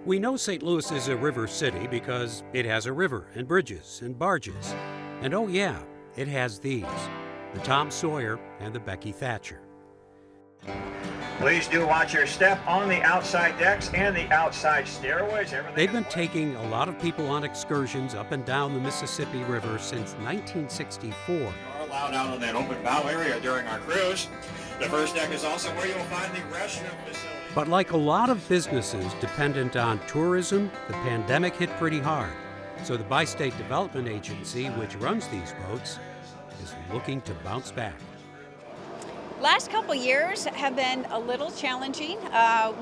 We know St. Louis is a river city because it has a river and bridges and barges. And oh yeah, it has these, the Tom Sawyer and the Becky Thatcher. Please do watch your step on the outside decks and the outside stairways. They've been taking a lot of people on excursions up and down the Mississippi River since 1964. You are allowed out on that open bow area during our cruise. The first deck is also where you'll find the restroom facility. But like a lot of businesses dependent on tourism, the pandemic hit pretty hard. So the Bi-State Development Agency, which runs these boats, is looking to bounce back. Last couple years have been a little challenging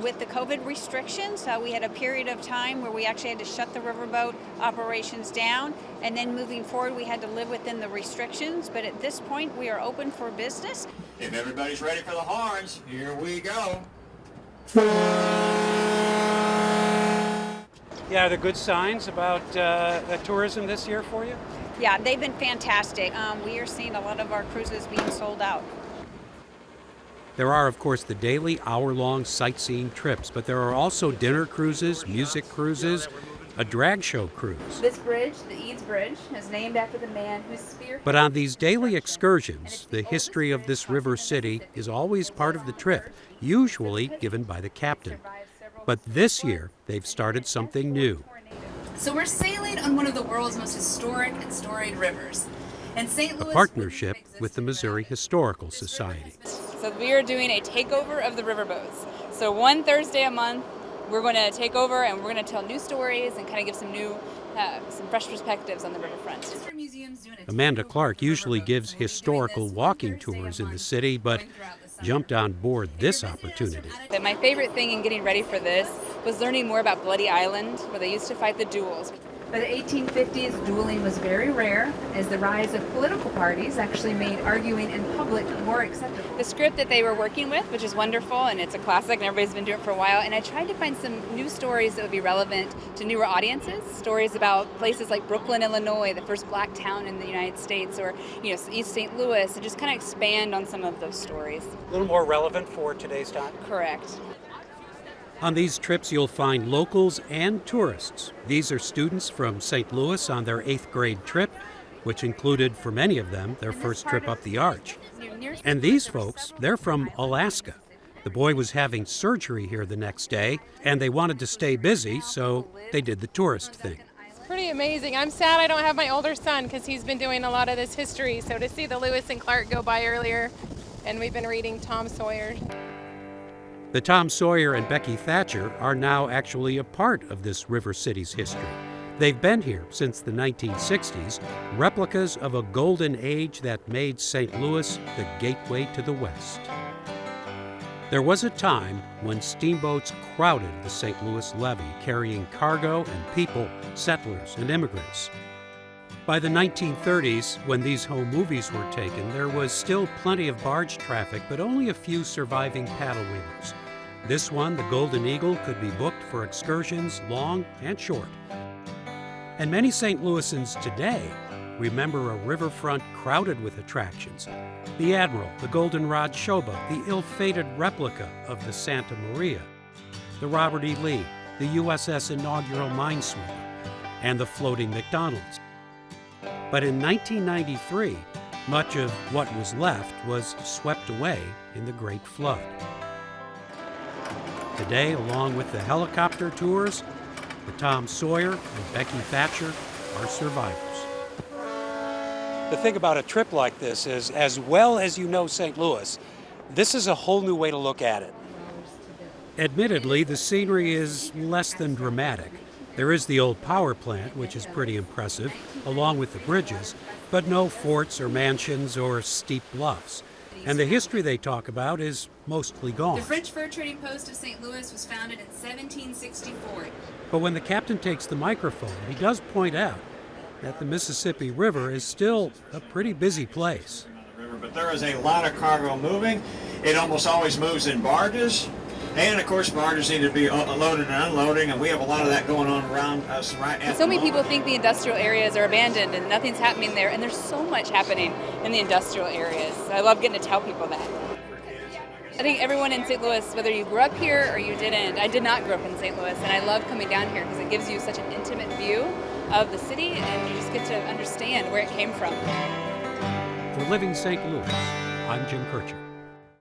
with the COVID restrictions. We had a period of time where we actually had to shut the riverboat operations down, and then moving forward we had to live within the restrictions. But at this point we are open for business. If everybody's ready for the horns, here we go. Yeah, are there good signs about tourism this year for you? Yeah, they've been fantastic. We are seeing a lot of our cruises being sold out. There are, of course, the daily hour-long sightseeing trips, but there are also dinner cruises, music cruises, a drag show cruise. This bridge, the Eads Bridge, is named after the man whose spear... But on these daily excursions, the history of this river city is always part of the trip, usually given by the captain. But this year, they've started something new. So we're sailing on one of the world's most historic and storied rivers. And St. Louis, a partnership with the Missouri Historical Society. So we are doing a takeover of the riverboats. So one Thursday a month, we're going to take over and we're going to tell new stories and kind of give some new, some fresh perspectives on the riverfront. Amanda Clark usually gives historical walking tours in the city, but jumped on board this opportunity. My favorite thing in getting ready for this was learning more about Bloody Island, where they used to fight the duels. By the 1850s, dueling was very rare, as the rise of political parties actually made arguing in public more acceptable. The script that they were working with, which is wonderful, and it's a classic, and everybody's been doing it for a while, and I tried to find some new stories that would be relevant to newer audiences, stories about places like Brooklyn, Illinois, the first black town in the United States, or East St. Louis, and just kind of expand on some of those stories. A little more relevant for today's time? Correct. On these trips, you'll find locals and tourists. These are students from St. Louis on their 8th grade trip, which included, for many of them, their first trip up the Arch. And these folks, they're from Alaska. The boy was having surgery here the next day, and they wanted to stay busy, so they did the tourist thing. It's pretty amazing. I'm sad I don't have my older son because he's been doing a lot of this history. So to see the Lewis and Clark go by earlier, and we've been reading Tom Sawyer. The Tom Sawyer and Becky Thatcher are now actually a part of this river city's history. They've been here since the 1960s, replicas of a golden age that made St. Louis the gateway to the West. There was a time when steamboats crowded the St. Louis levee, carrying cargo and people, settlers and immigrants. By the 1930s, when these home movies were taken, there was still plenty of barge traffic, but only a few surviving paddle wheelers. This one, the Golden Eagle, could be booked for excursions long and short. And many St. Louisans today remember a riverfront crowded with attractions. The Admiral, the Goldenrod Showboat, the ill-fated replica of the Santa Maria, the Robert E. Lee, the USS inaugural minesweeper, and the floating McDonald's. But in 1993, much of what was left was swept away in the Great Flood. Today, along with the helicopter tours, the Tom Sawyer and Becky Thatcher are survivors. The thing about a trip like this is, as well as you know St. Louis, this is a whole new way to look at it. Admittedly, the scenery is less than dramatic. There is the old power plant, which is pretty impressive, along with the bridges, but no forts or mansions or steep bluffs. And the history they talk about is mostly gone. The French fur trading post of St. Louis was founded in 1764. But when the captain takes the microphone, he does point out that the Mississippi River is still a pretty busy place. But there is a lot of cargo moving. It almost always moves in barges. And of course, barges need to be loaded and unloading, and we have a lot of that going on around us right now. So many people think the industrial areas are abandoned and nothing's happening there, and there's so much happening in the industrial areas. I love getting to tell people that. I think everyone in St. Louis, whether you grew up here or you didn't, I did not grow up in St. Louis, and I love coming down here because it gives you such an intimate view of the city, and you just get to understand where it came from. For Living St. Louis, I'm Jim Kircher.